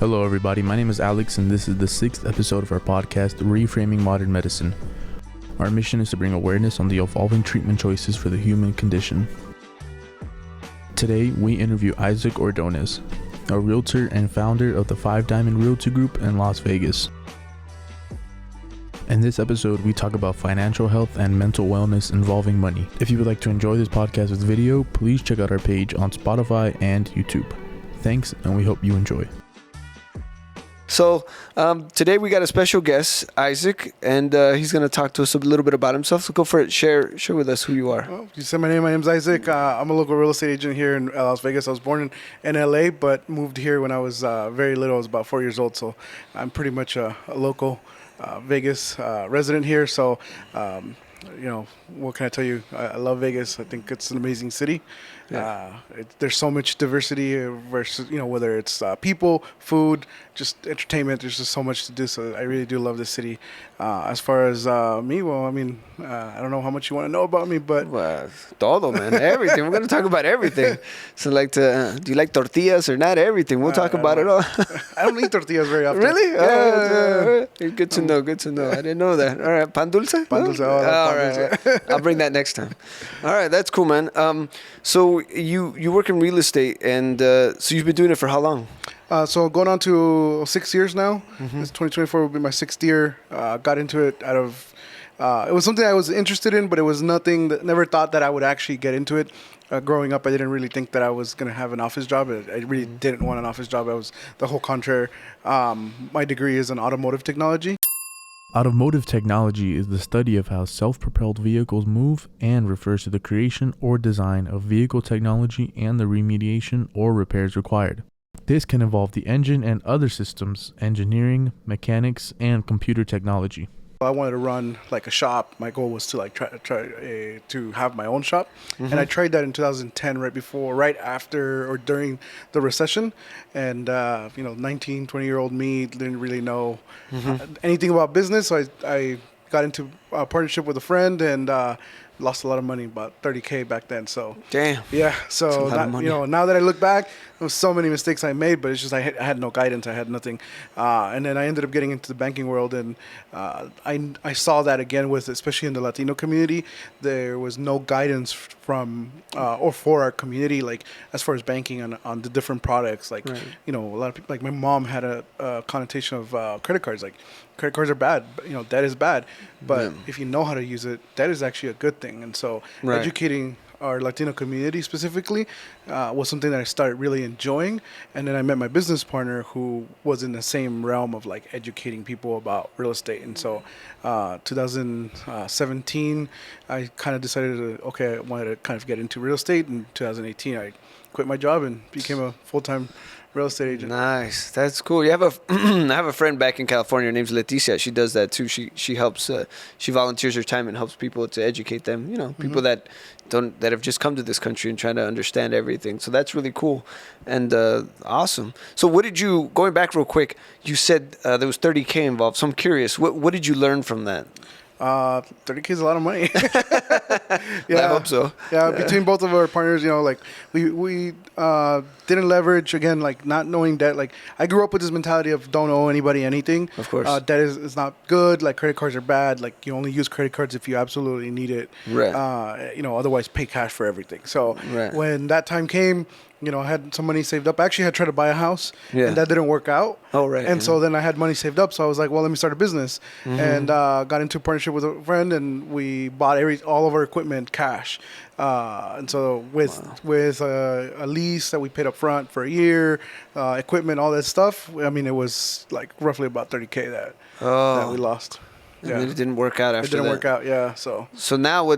Hello everybody, my name is Alex and this is the 6th episode of our podcast, Reframing Modern Medicine. Our mission is to bring awareness on the evolving treatment choices for the human condition. Today, we interview Isaac Ordonez, a realtor and founder of the Five Diamond Realty Group in Las Vegas. In this episode, we talk about financial health and mental wellness involving money. If you would like to enjoy this podcast with video, please check out our page on Spotify and YouTube. Thanks, and we hope you enjoy. So today we got a special guest, Isaac, and he's going to talk to us a little bit about himself. So go for it. Share with us who you are. Well, you said my name. My name's Isaac. I'm a local real estate agent here in Las Vegas. I was born in LA, but moved here when I was very little. I was about 4 years old. So I'm pretty much a local Vegas resident here. So, what can I tell you? I love Vegas. I think it's an amazing city. Yeah. There's so much diversity versus, whether it's people, food, just entertainment. There's just so much to do. So I really do love this city. As far as me, well, I don't know how much you want to know about me, but Well, todo, man. Everything. We're going to talk about everything. So do you like tortillas or not? Everything. We'll talk about it all. I don't eat tortillas very often. Really? Yeah, Good to know. Good to know. I didn't know that. All right. Pan dulce? Pan dulce. All Pan right. dulce. I'll bring that next time. All right. That's cool, man. So you work in real estate, and so you've been doing it for how long? So going on to 6 years now. Mm-hmm. This 2024 will be my 6th year. Got into it out of, it was something I was interested in, but it was nothing that never thought that I would actually get into it. Growing up, I didn't really think that I was going to have an office job. I really didn't want an office job. I was the whole contrary. My degree is in automotive technology. Automotive technology is the study of how self-propelled vehicles move and refers to the creation or design of vehicle technology and the remediation or repairs required. This can involve the engine and other systems, engineering, mechanics, and computer technology. I wanted to run like a shop. My goal was to try to have my own shop, and I tried that in 2010, right after or during the recession. And 19, 20-year-old me didn't really know anything about business, so I got into a partnership with a friend and lost a lot of money, about $30K back then. So Damn. yeah, so now that I look back, there was so many mistakes I made, but it's just I had no guidance, I had nothing, and then I ended up getting into the banking world, and I saw that again with, especially in the Latino community, there was no guidance from or for our community, like as far as banking on the different products, like Right. a lot of people, like my mom had a connotation of credit cards, like credit cards are bad, but, debt is bad, but if you know how to use it, that is actually a good thing. And so Right. educating our Latino community specifically was something that I started really enjoying. And then I met my business partner who was in the same realm of like educating people about real estate. And so 2017, I kind of decided I wanted to kind of get into real estate. In 2018, I quit my job and became a full-time real estate agent. Nice. That's cool. You have I have a friend back in California. Her name's Leticia. She does that too. She helps. She volunteers her time and helps people to educate them. People that have just come to this country and trying to understand everything. So that's really cool and awesome. So going back real quick? You said there was $30K involved. So I'm curious. What did you learn from that? 30K is a lot of money. I hope so. Yeah, between both of our partners, we didn't leverage, again, like not knowing debt. Like I grew up with this mentality of don't owe anybody anything. Of course. Debt is not good. Like credit cards are bad. Like you only use credit cards if you absolutely need it. Right. Otherwise pay cash for everything. So Right. when that time came, I had some money saved up. I actually had tried to buy a house, Yeah. and that didn't work out. Oh, right. And so then I had money saved up. So I was like, well, let me start a business. And got into a partnership with a friend, and we bought all of our equipment cash. And so with a lease that we paid up front for a year, equipment, all that stuff, it was like roughly about $30K that we lost. Yeah. And it didn't work out after that. It didn't work out, yeah. So now,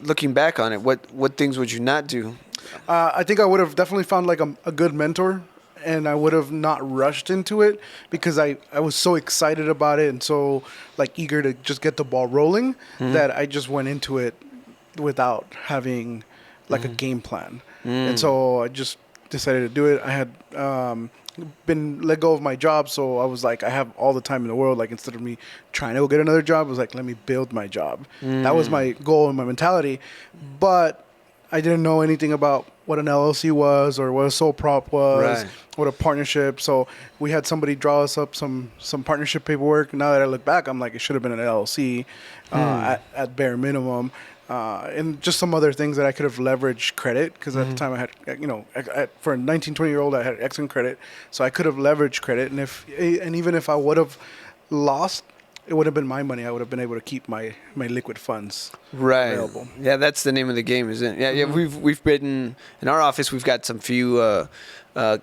looking back on it, what things would you not do? I think I would have definitely found like a good mentor, and I would have not rushed into it because I was so excited about it and so like eager to just get the ball rolling that I just went into it without having like a game plan. And so I just decided to do it. I had been let go of my job, so I was like, I have all the time in the world. Like instead of me trying to go get another job, I was like, let me build my job. That was my goal and my mentality. But I didn't know anything about what an LLC was or what a sole prop was, Right. what a partnership. So we had somebody draw us up some partnership paperwork. Now that I look back, I'm like, it should have been an LLC at bare minimum. And just some other things that I could have leveraged credit, because at the time I had, for a 19, 20-year-old, I had excellent credit. So I could have leveraged credit. And even if I would have lost, it would have been my money. I would have been able to keep my liquid funds available. Yeah, that's the name of the game, isn't it? Yeah. We've been in our office. We've got some few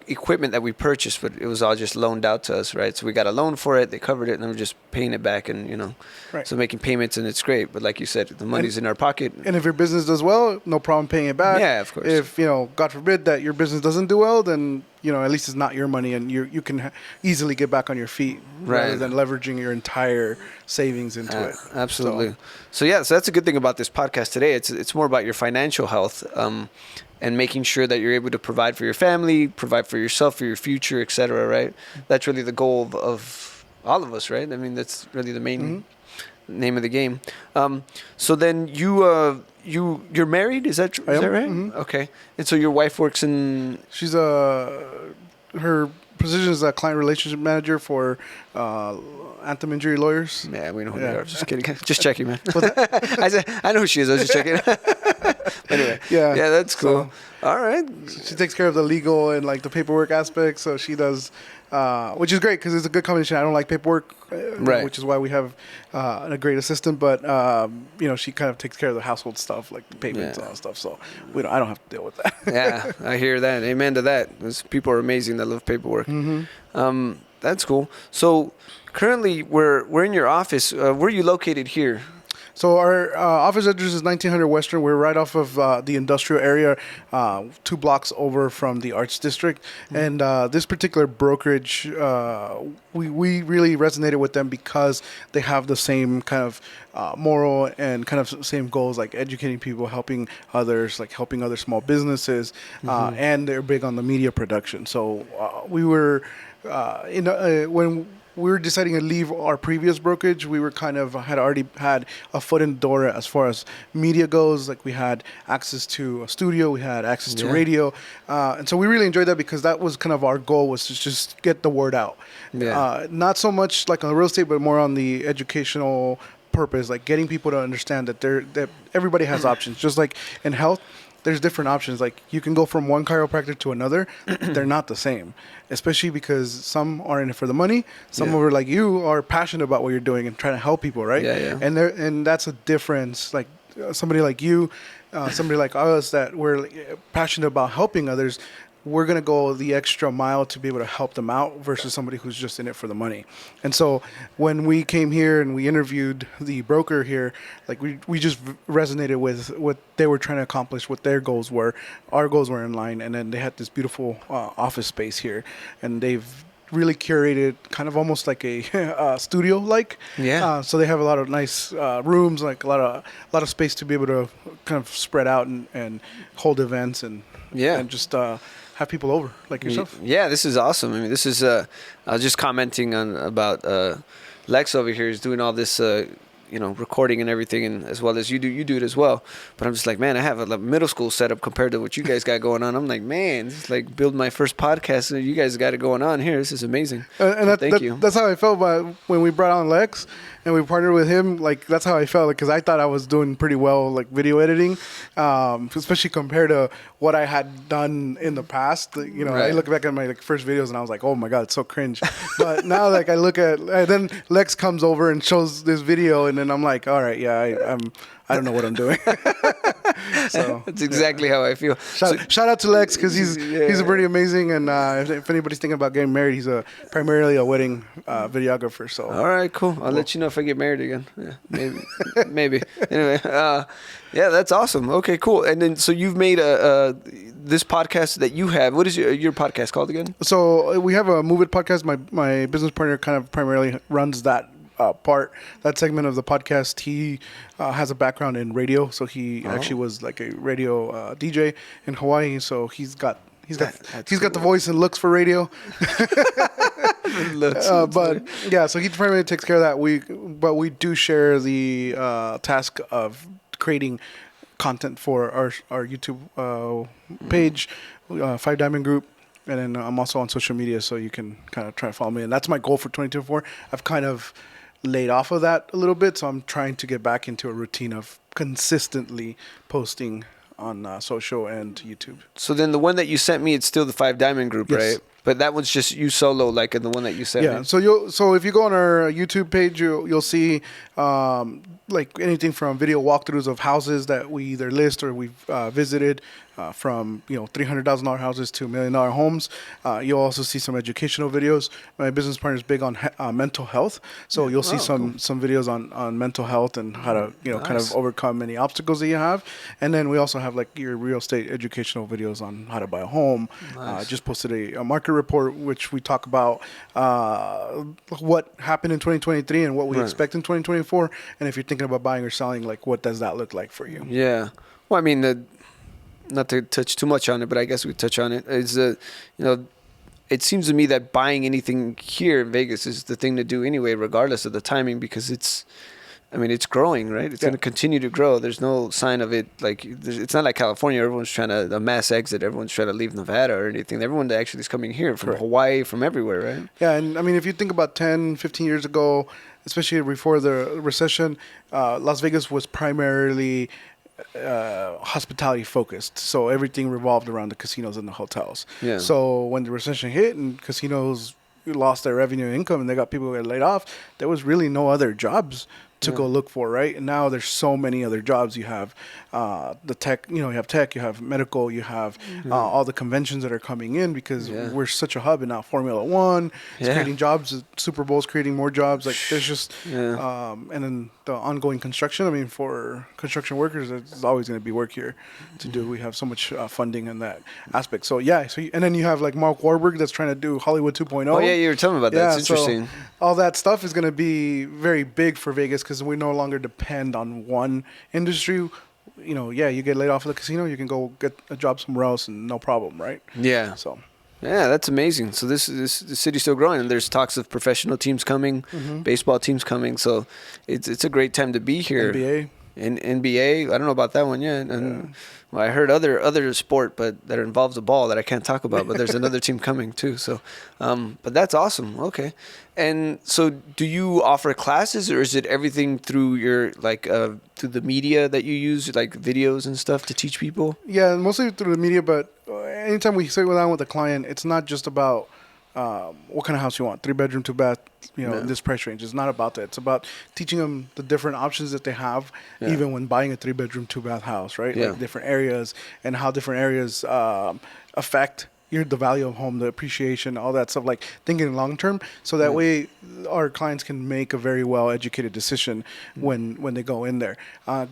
equipment that we purchased, but it was all just loaned out to us, right? So we got a loan for it. They covered it, and then we're just paying it back, and Right. so making payments, and it's great. But like you said, the money's in our pocket. And if your business does well, no problem paying it back. Yeah, of course. If, God forbid that your business doesn't do well, then, at least it's not your money, and you can easily get back on your feet rather Right. than leveraging your entire savings into it. Absolutely. So that's a good thing about this podcast today. It's more about your financial health, and making sure that you're able to provide for your family, provide for yourself, for your future, et cetera, right? That's really the goal of all of us, right? I mean, that's really the main name of the game. So then you're married? Is that I am. right? Mhm. Okay. And so your wife works in... She's her position is a client relationship manager for Anthem Injury Lawyers. Yeah, we know who they Yeah. are. Just kidding. Just checking, man. I said, I know who she is. I was just checking. Anyway. Yeah. Yeah, that's cool. All right. She takes care of the legal and like the paperwork aspect. So she does, which is great because it's a good combination. I don't like paperwork, Right. which is why we have a great assistant. But she kind of takes care of the household stuff, like the payments and all that stuff. So I don't have to deal with that. Yeah, I hear that. Amen to that. Those people are amazing that love paperwork. That's cool. So currently, we're in your office. Where are you located here? So our office address is 1900 Western. We're right off of the industrial area, 2 blocks over from the Arts District. And this particular brokerage, we really resonated with them because they have the same kind of moral and kind of same goals, like educating people, helping others, like helping other small businesses, and they're big on the media production. So we were when we were deciding to leave our previous brokerage, we were had already had a foot in the door as far as media goes. Like we had access to a studio, we had access to radio. And so we really enjoyed that because that was kind of our goal, was to just get the word out. Yeah. Not so much like on real estate, but more on the educational purpose, like getting people to understand that everybody has options. Just like in health, there's different options. Like you can go from one chiropractor to another. They're not the same, especially because some are in it for the money. Some are like you are passionate about what you're doing and trying to help people, right? Yeah. And that's a difference. Like somebody like you, somebody like us that we're passionate about helping others. We're going to go the extra mile to be able to help them out versus somebody who's just in it for the money. And so when we came here and we interviewed the broker here, like we just resonated with what they were trying to accomplish, what their goals were. Our goals were in line. And then they had this beautiful office space here, and they've really curated kind of almost like a studio like. So they have a lot of nice rooms, like a lot of space to be able to kind of spread out and hold events and just have people over like yourself. Yeah, this is awesome. I mean, this is I was just commenting about Lex over here is doing all this recording and everything, and as well as you do it as well. But I'm just like, man, I have a middle school setup compared to what you guys got going on. I'm like, man, this is like build my first podcast, and you guys got it going on here. This is amazing. And thank you. That's how I felt about when we brought on Lex and we partnered with him. Like that's how I felt, because I thought I was doing pretty well, like video editing, especially compared to what I had done in the past. I look back at my first videos and I was like, oh my god, it's so cringe. But now I look at, and then Lex comes over and shows this video, and then I'm like, all right, I don't know what I'm doing. So that's exactly how I feel. Shout out to Lex, because he's pretty amazing, and if anybody's thinking about getting married, he's primarily a wedding videographer. So all right, cool. I'll let you know if I get married again. Yeah, maybe. Anyway, that's awesome. Okay, cool. And then so you've made this podcast that you have. What is your podcast called again? So we have a Move It podcast. My business partner kind of primarily runs that segment of the podcast. He has a background in radio, so he actually was like a radio DJ in Hawaii. So he's got the voice and looks for radio. So he primarily takes care of that. We do share the task of creating content for our YouTube page, Five Diamond Group. And then I'm also on social media, so you can kind of try to follow me. And that's my goal for 2024. I've kind of laid off of that a little bit, so I'm trying to get back into a routine of consistently posting on social and YouTube. So then the one that you sent me, it's still the Five Diamond Group, Yes. right? But that one's just you solo, like in the one that you sent me. So if you go on our YouTube page, you'll see like anything from video walkthroughs of houses that we either list or we've visited, from $300,000 houses to $1 million homes. You'll also see some educational videos. My business partner is big on mental health, so you'll see some videos on mental health and how to kind of overcome any obstacles that you have. And then we also have like your real estate educational videos on how to buy a home. Just posted a market report which we talk about what happened in 2023 and what we expect in 2024. And if you're thinking about buying or selling, like what does that look like for you? Yeah. Well, I mean, not to touch too much on it, but I guess we touch on it. Is it seems to me that buying anything here in Vegas is the thing to do anyway, regardless of the timing, because it's growing, right? It's going to continue to grow. There's no sign of it. Like, it's not like California. Everyone's trying to a mass exit. Everyone's trying to leave Nevada or anything. Everyone that actually is coming here from Hawaii, from everywhere, right? Yeah, and I mean, if you think about 10, 15 years ago, especially before the recession, Las Vegas was primarily hospitality focused, so everything revolved around the casinos and the hotels. Yeah. So when the recession hit and casinos lost their revenue and income and they got people who got laid off, there was really no other jobs to go look for, right? And now there's so many other jobs. You have the tech, you have tech, you have medical, you have all the conventions that are coming in because we're such a hub. And now Formula One is creating jobs, Super Bowl's creating more jobs. Like there's just, and then the ongoing construction. I mean, for construction workers, there's always going to be work here to do. We have so much funding in that aspect. So and then you have like Mark Wahlberg that's trying to do Hollywood 2.0. Oh yeah, you were telling me about that. It's interesting. So all that stuff is going to be very big for Vegas because we no longer depend on one industry. You get laid off of the casino, you can go get a job somewhere else and no problem, right? Yeah. So. Yeah, that's amazing. So the city's still growing, and there's talks of professional teams coming, baseball teams coming. So it's a great time to be here. NBA. In NBA, I don't know about that one yet. And well, I heard other sport, but that involves a ball that I can't talk about. But there's another team coming too. So, but that's awesome. Okay, and so do you offer classes, or is it everything through your through the media that you use, like videos and stuff to teach people? Yeah, mostly through the media. But anytime we sit down with a client, it's not just about what kind of house you want, 3-bedroom, 2-bath, in this price range. It's not about that. It's about teaching them the different options that they have, even when buying a 3-bedroom, 2-bath house, right? Like different areas and how different areas affect the value of home, the appreciation, all that stuff, like thinking long term. So that way our clients can make a very well educated decision when they go in there.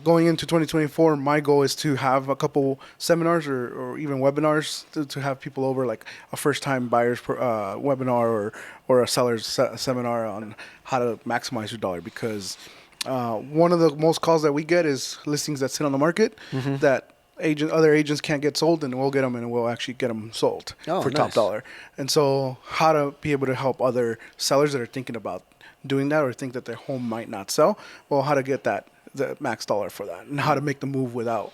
Going into 2024, my goal is to have a couple seminars or even webinars to have people over, like a first time buyers webinar or a seller's seminar on how to maximize your dollar, because one of the most calls that we get is listings that sit on the market that other agents can't get sold, and we'll get them, and we'll actually get them sold for top dollar. And so how to be able to help other sellers that are thinking about doing that or think that their home might not sell, well, how to get the max dollar for that, and how to make the move without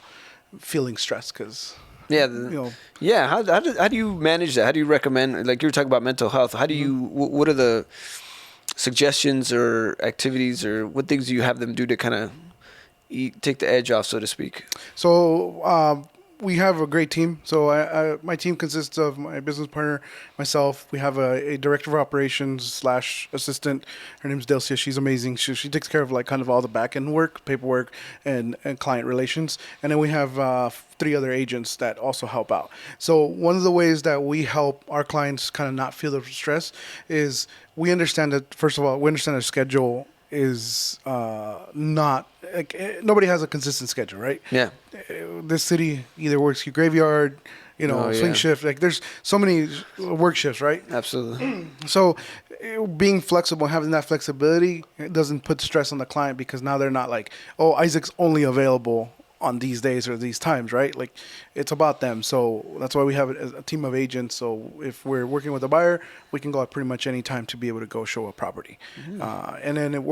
feeling stressed, because how do you manage that? How do you recommend, like you were talking about mental health, how do you what are the suggestions or activities, or what things do you have them do to kind of take the edge off, so to speak? So we have a great team. So my team consists of my business partner, myself. We have a director of operations / assistant. Her name's Delcia. She's amazing. She takes care of like kind of all the back end work, paperwork, and client relations. And then we have 3 other agents that also help out. So one of the ways that we help our clients kind of not feel the stress is we understand that, first of all, we understand their schedule is not like nobody has a consistent schedule, right? Yeah. This city either works your graveyard, swing shift. Like there's so many work shifts, right? Absolutely. So being flexible, having that flexibility, it doesn't put stress on the client, because now they're not like, oh, Isaac's only available on these days or these times, right? Like, it's about them. So that's why we have a team of agents. So if we're working with a buyer, we can go at pretty much any time to be able to go show a property. And then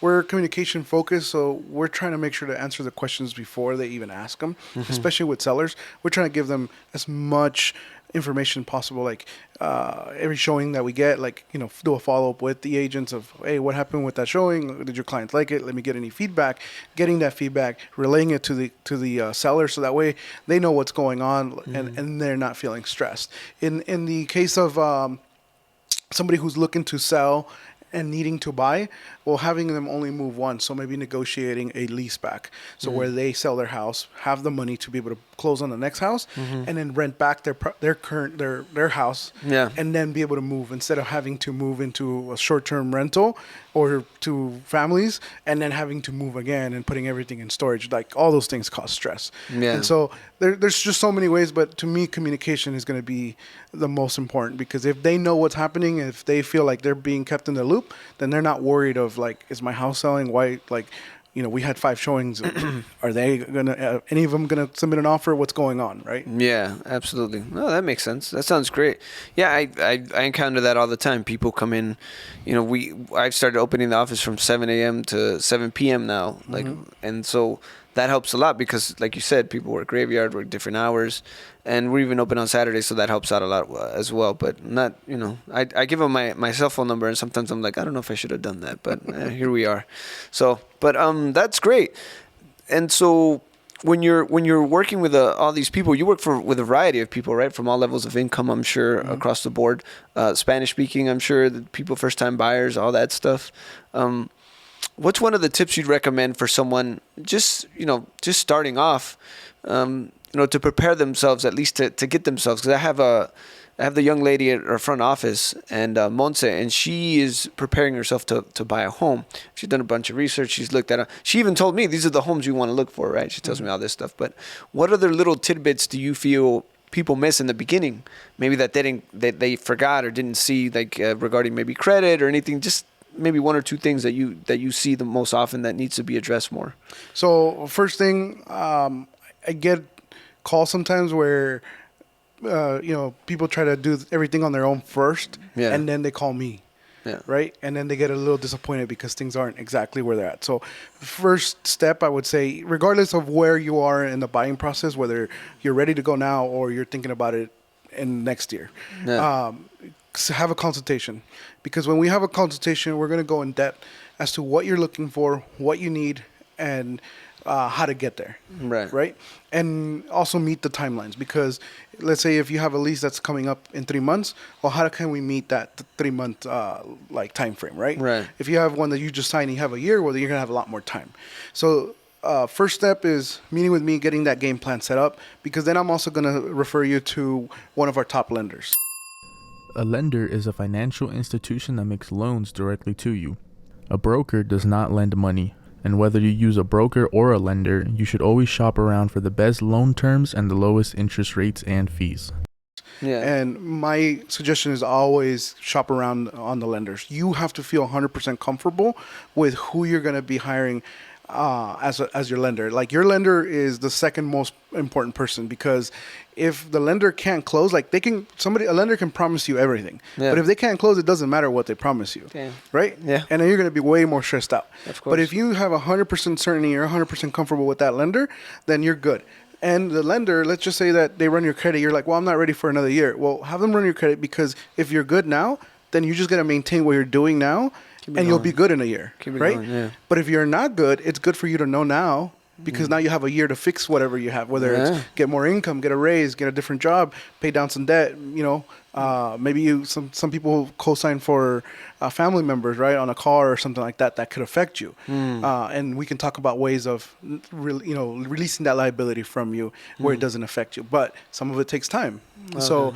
we're communication focused. So we're trying to make sure to answer the questions before they even ask them, especially with sellers. We're trying to give them as much information possible, like every showing that we get, like, do a follow-up with the agents of, hey, what happened with that showing? Did your clients like it? Let me get any feedback. Getting that feedback, relaying it to the seller, so that way they know what's going on, and they're not feeling stressed. In the case of somebody who's looking to sell and needing to buy, well, having them only move once, so maybe negotiating a lease back, so where they sell their house, have the money to be able to close on the next house, and then rent back their house, and then be able to move, instead of having to move into a short-term rental or to families and then having to move again and putting everything in storage. Like, all those things cause stress. And so there's just so many ways, but to me, communication is going to be the most important, because if they know what's happening, if they feel like they're being kept in the loop, then they're not worried of, like, is my house selling? Why, like, we had 5 showings. Are they gonna any of them gonna submit an offer? What's going on, right? Yeah, absolutely. No, that makes sense. That sounds great. Yeah, I encounter that all the time. People come in, I've started opening the office from 7 a.m. to 7 p.m. now, and so that helps a lot, because, like you said, people work graveyard, work different hours, and we're even open on Saturdays, so that helps out a lot as well. But not, I give them my cell phone number, and sometimes I'm like, I don't know if I should have done that, but here we are. So, but that's great. And so when you're working with all these people, you work with a variety of people, right? From all levels of income, I'm sure, across the board. Spanish speaking, I'm sure, the people, first time buyers, all that stuff. What's one of the tips you'd recommend for someone just starting off, to prepare themselves, at least to get themselves? Because I have the young lady at our front office, and Monse, and she is preparing herself to buy a home. She's done a bunch of research. She's looked at she even told me, these are the homes you want to look for, right? She tells me all this stuff. But what other little tidbits do you feel people miss in the beginning? Maybe that they forgot or didn't see, like regarding maybe credit or anything, just maybe one or two things that you see the most often that needs to be addressed more. So first thing, I get calls sometimes where people try to do everything on their own first, and then they call me, right? And then they get a little disappointed because things aren't exactly where they're at. So first step, I would say, regardless of where you are in the buying process, whether you're ready to go now or you're thinking about it in next year, have a consultation. Because when we have a consultation, we're going to go in depth as to what you're looking for, what you need, and how to get there. Right. And also meet the timelines, because let's say if you have a lease that's coming up in 3 months, well, how can we meet that 3 month time frame, right? If you have one that you just signed and you have a year, well, then you're going to have a lot more time. So first step is meeting with me, getting that game plan set up, because then I'm also going to refer you to one of our top lenders. A lender is a financial institution that makes loans directly to you. A broker does not lend money, and whether you use a broker or a lender, you should always shop around for the best loan terms and the lowest interest rates and fees. And my suggestion is always shop around on the lenders. You have to feel 100% comfortable with who you're going to be hiring as your lender. Like, your lender is the second most important person, because if the lender can't close, like a lender can promise you everything, but if they can't close, it doesn't matter what they promise you, right? And then you're going to be way more stressed out. Of course. But if you have 100% certainty, you're 100% comfortable with that lender, then you're good. And the lender, let's just say that they run your credit, you're like, well, I'm not ready for another year. Well, have them run your credit, because if you're good now, then you just got to maintain what you're doing now, and you'll be good in a year, right? Going, But if you're not good, it's good for you to know now, because now you have a year to fix whatever you have, whether it's get more income, get a raise, get a different job, pay down some debt, maybe some people co-sign for family members, right, on a car or something like that could affect you. And we can talk about ways of releasing that liability from you where it doesn't affect you. But some of it takes time. So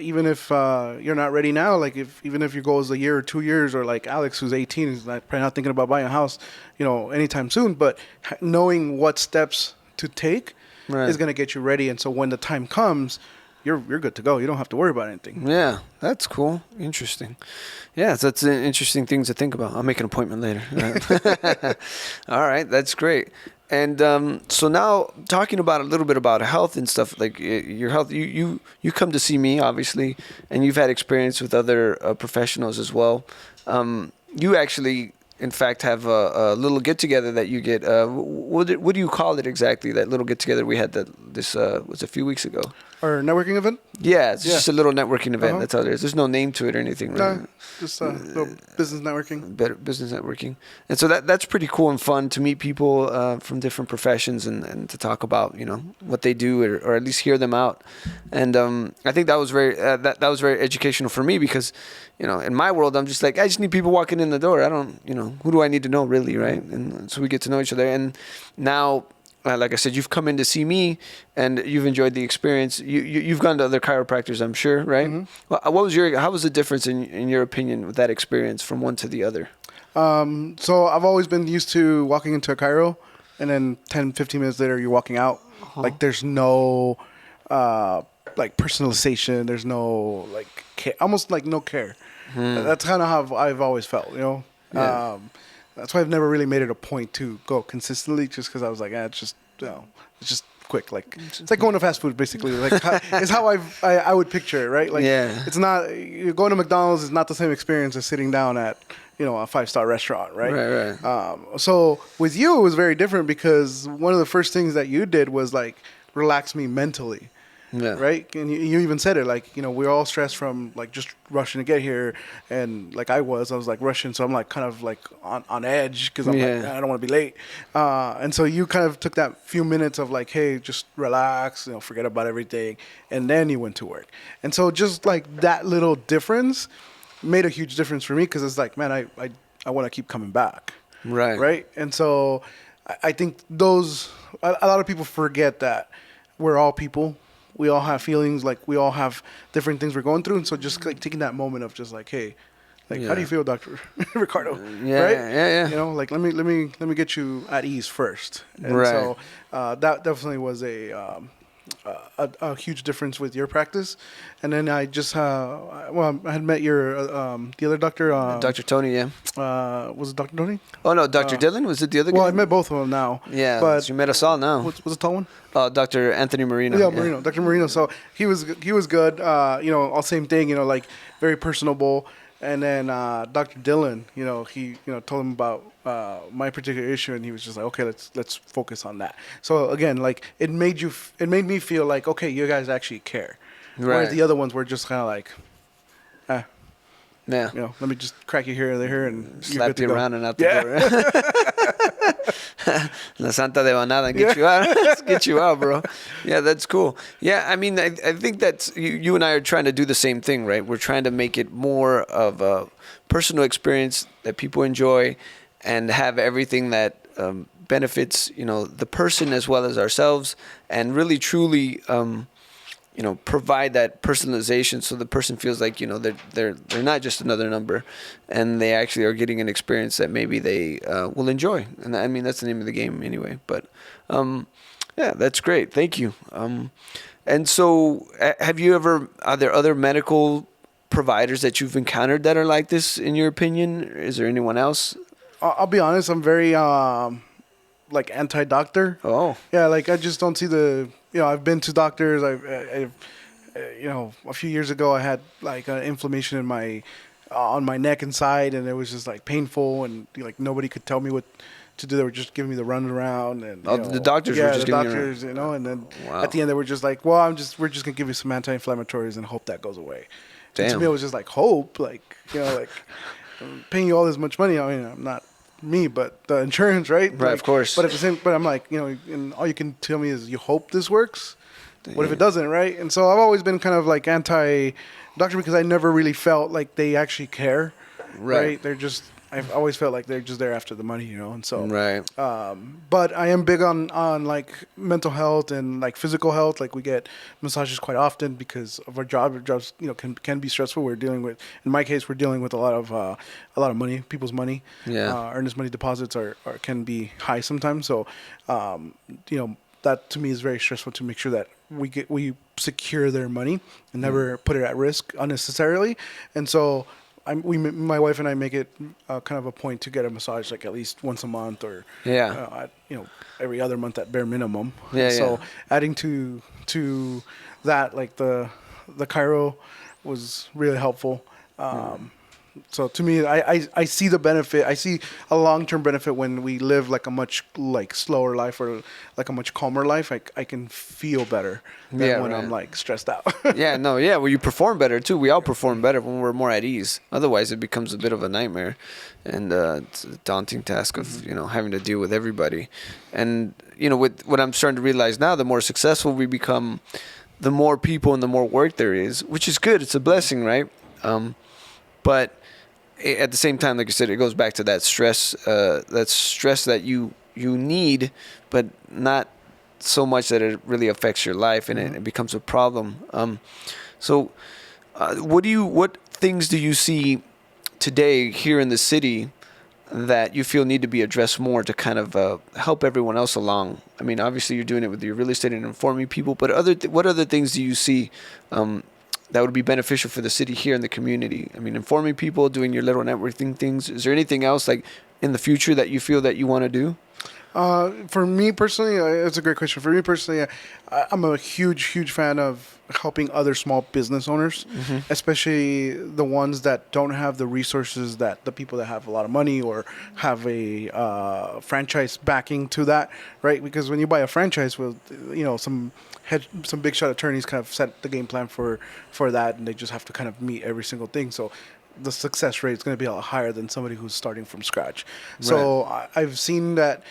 even if you're not ready now, like even if your goal is a year or 2 years, or like Alex, who's 18, is probably not thinking about buying a house, anytime soon, but knowing what steps to take is going to get you ready. And so when the time comes, you're good to go. You don't have to worry about anything. Yeah, that's cool. Interesting. Yeah, so that's an interesting thing to think about. I'll make an appointment later. All right, that's great. And so now talking about a little bit about health and stuff, like your health, you come to see me, obviously, and you've had experience with other professionals as well. You actually, in fact, have a little get-together that you get. What do you call it exactly, that little get-together we had this was a few weeks ago? Our networking event? Yeah, it's just a little networking event. That's all there is. There's no name to it or anything, right? No, just little business networking. Better business networking. And so that's pretty cool and fun to meet people from different professions and to talk about, what they do or at least hear them out. And I think that was very that was very educational for me because, in my world, I'm just like, I just need people walking in the door. I don't, who do I need to know really, right? And so we get to know each other. And now, like I said, you've come in to see me, and you've enjoyed the experience. You've gone to other chiropractors, I'm sure, right? Mm-hmm. How was the difference in your opinion with that experience from one to the other? So I've always been used to walking into a chiro, and then 10, 15 minutes later, you're walking out. Like there's no like personalization. There's no like care, almost like no care. That's kind of how I've always felt, Yeah. That's why I've never really made it a point to go consistently, just because I was like, it's just, it's just quick. Like it's like going to fast food, basically. Like it's how I would picture it, right? Like it's not, you're going to McDonald's is not the same experience as sitting down at a 5-star restaurant, right? Right. So with you, it was very different because one of the first things that you did was like relax me mentally. Yeah. Right. And you even said it, like, we're all stressed from like just rushing to get here. And like I was like rushing. So I'm like kind of like on edge because I'm like, I don't want to be late. And so you kind of took that few minutes of like, hey, just relax, forget about everything. And then you went to work. And so just like that little difference made a huge difference for me because it's like, man, I want to keep coming back. Right. Right. And so I think a lot of people forget that we're all people. We all have feelings, like we all have different things we're going through, and so just like taking that moment of just like, hey, like how do you feel, Dr. Ricardo? Right? Yeah. Like let me get you at ease first. And so that definitely was a huge difference with your practice. And then I just I had met your the other doctor, Dr. Tony. Was it Dr. Tony? Oh no, Dr. Dillon, was it the other guy? Well, I met both of them now. Yeah, but you met us all now. Was the tall one? Dr. Anthony Marino. Yeah, Marino, Dr. Marino. So he was good. All same thing. Like very personable. And then Dr. Dillon, he told him about my particular issue, and he was just like, okay, let's focus on that. So again, like it made me feel like, okay, you guys actually care. Right. Whereas the other ones were just kind of like, yeah, let me just crack you here and there, and slap you around and out the door. La Santa de Banada and get you out. Get you out, bro. Yeah, that's cool. Yeah, I mean, I think that's you and I are trying to do the same thing, right? We're trying to make it more of a personal experience that people enjoy and have everything that benefits, the person as well as ourselves, and really truly provide that personalization so the person feels like, they're not just another number, and they actually are getting an experience that maybe they will enjoy. And I mean, that's the name of the game anyway. But yeah, that's great. Thank you. And so are there other medical providers that you've encountered that are like this, in your opinion? Is there anyone else? I'll be honest, I'm very like anti-doctor. Oh. Yeah, like I just don't see I've been to doctors. I've a few years ago I had like an inflammation on my neck and side, and it was just like painful, and like nobody could tell me what to do. They were just giving me the runaround, and the doctors were just giving you and then at the end they were just like, well, we're just gonna give you some anti-inflammatories and hope that goes away. Damn. And to me, it was just like hope, like like I'm paying you all this much money. I mean, I'm not me, but the insurance, right? Right, like, of course. But I'm like, and all you can tell me is you hope this works. Damn. What if it doesn't, right? And so I've always been kind of like anti-doctor because I never really felt like they actually care, right? I've always felt like they're just there after the money, and so. Right. But I am big on like mental health and like physical health. Like we get massages quite often because of our job. Our jobs, can be stressful. We're dealing with, in my case, we're dealing with a lot of money, people's money. Yeah. Earnest money deposits can be high sometimes. So, that to me is very stressful, to make sure that we secure their money and never put it at risk unnecessarily. And so my wife and I make it kind of a point to get a massage like at least once a month, or every other month at bare minimum. So adding to that, like the chiro was really helpful. So to me, I see the benefit. I see a long-term benefit when we live like a much slower life, or like a much calmer life. I can feel better than when I'm like stressed out. Well, you perform better too. We all perform better when we're more at ease. Otherwise, it becomes a bit of a nightmare, and it's a daunting task of having to deal with everybody. And with what I'm starting to realize now, the more successful we become, the more people and the more work there is, which is good. It's a blessing, right? But at the same time, like you said, it goes back to that stress that you need, but not so much that it really affects your life and it becomes a problem. So what things do you see today here in the city that you feel need to be addressed more to kind of help everyone else along? I mean, obviously you're doing it with your real estate and informing people, but what other things do you see that would be beneficial for the city here in the community? I mean, informing people, doing your little networking things. Is there anything else like in the future that you feel that you want to do? For me personally, it's a great question. For me personally, I'm a huge fan of helping other small business owners, especially the ones that don't have the resources that the people that have a lot of money or have a franchise backing to that, right? Because when you buy a franchise with, some big shot attorneys kind of set the game plan for that, and they just have to kind of meet every single thing. So the success rate is going to be a lot higher than somebody who's starting from scratch. Right. So I've seen that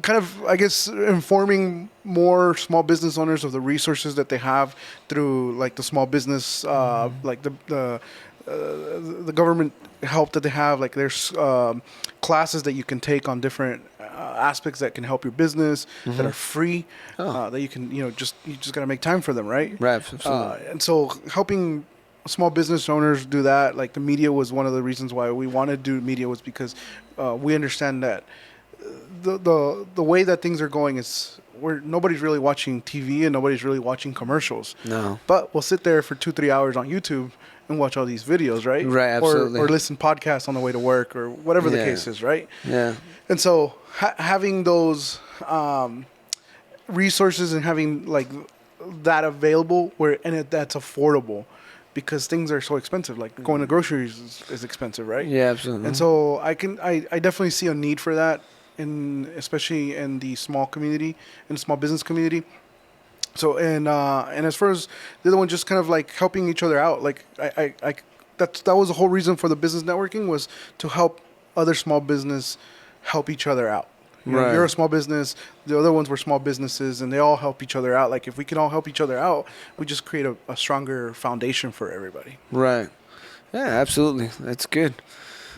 kind of, I guess, informing more small business owners of the resources that they have through like the small business, like the government help that they have. Like there's classes that you can take on different aspects that can help your business that are free, that you can, you just got to make time for them, right? Right, absolutely. And so helping small business owners do that, like the media was one of the reasons why we wanted to do media, was because we understand that the way that things are going is nobody's really watching TV and nobody's really watching commercials. No. But we'll sit there for 2-3 hours on YouTube and watch all these videos, right? Right, absolutely. Or listen podcasts on the way to work, or whatever the case is, right? Yeah. And so having those resources and having like that available that's affordable, because things are so expensive. Like going to groceries is expensive, right? Yeah, absolutely. And so I definitely see a need for that, especially in the small community, in the small business community. So and as far as the other one, just kind of like helping each other out. Like that was the whole reason for the business networking, was to help other small business help each other out. You're a small business, the other ones were small businesses, and they all help each other out. Like if we can all help each other out, we just create a stronger foundation for everybody. Right. Yeah, absolutely. That's good.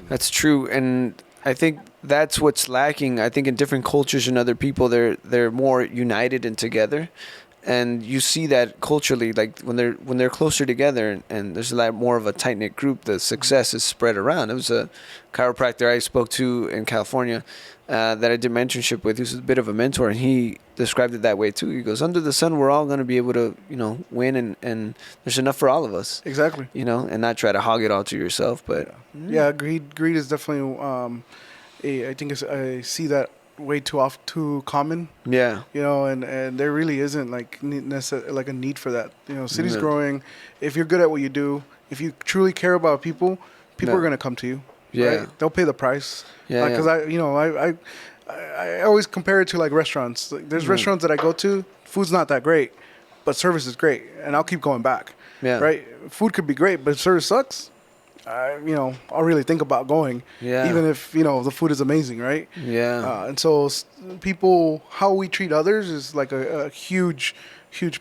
That's true. And I think that's what's lacking. I think in different cultures and other people, they're more united and together. And you see that culturally, like when they're closer together and there's a lot more of a tight-knit group, the success is spread around. There was a chiropractor I spoke to in California that I did mentorship with. He was a bit of a mentor, and he described it that way too. He goes, under the sun, we're all going to be able to, win, and there's enough for all of us. Exactly. And not try to hog it all to yourself. But yeah, greed is definitely, I think I see that way too common. Yeah. And there really isn't like like a need for that. City's growing. If you're good at what you do, if you truly care about people are going to come to you. Yeah. Right? They'll pay the price. Yeah. Because I always compare it to like restaurants. Like, there's restaurants that I go to, food's not that great, but service is great, and I'll keep going back. Yeah. Right? Food could be great, but if service sucks, I'll really think about going. Yeah. Even if, the food is amazing, right? Yeah. And so people, how we treat others is like a huge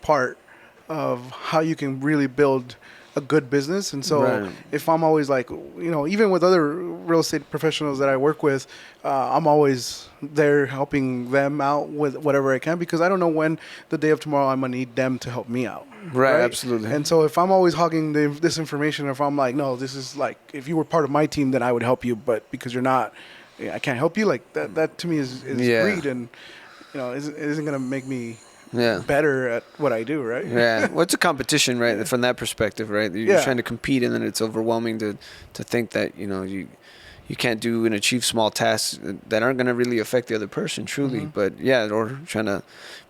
part of how you can really build a good business. And so if I'm always like, even with other real estate professionals that I work with, I'm always there helping them out with whatever I can, because I don't know when the day of tomorrow I'm going to need them to help me out. Right, absolutely. And so if I'm always hogging this information, if I'm like, no, this is like, if you were part of my team, then I would help you, but because you're not, I can't help you. Like that to me is greed. And isn't gonna make me Yeah. better at what I do, right? Yeah. Well, it's a competition, right? From that perspective, right? You're Yeah. trying to compete, and then it's overwhelming to think that you can't do and achieve small tasks that aren't going to really affect the other person truly. But yeah, or trying to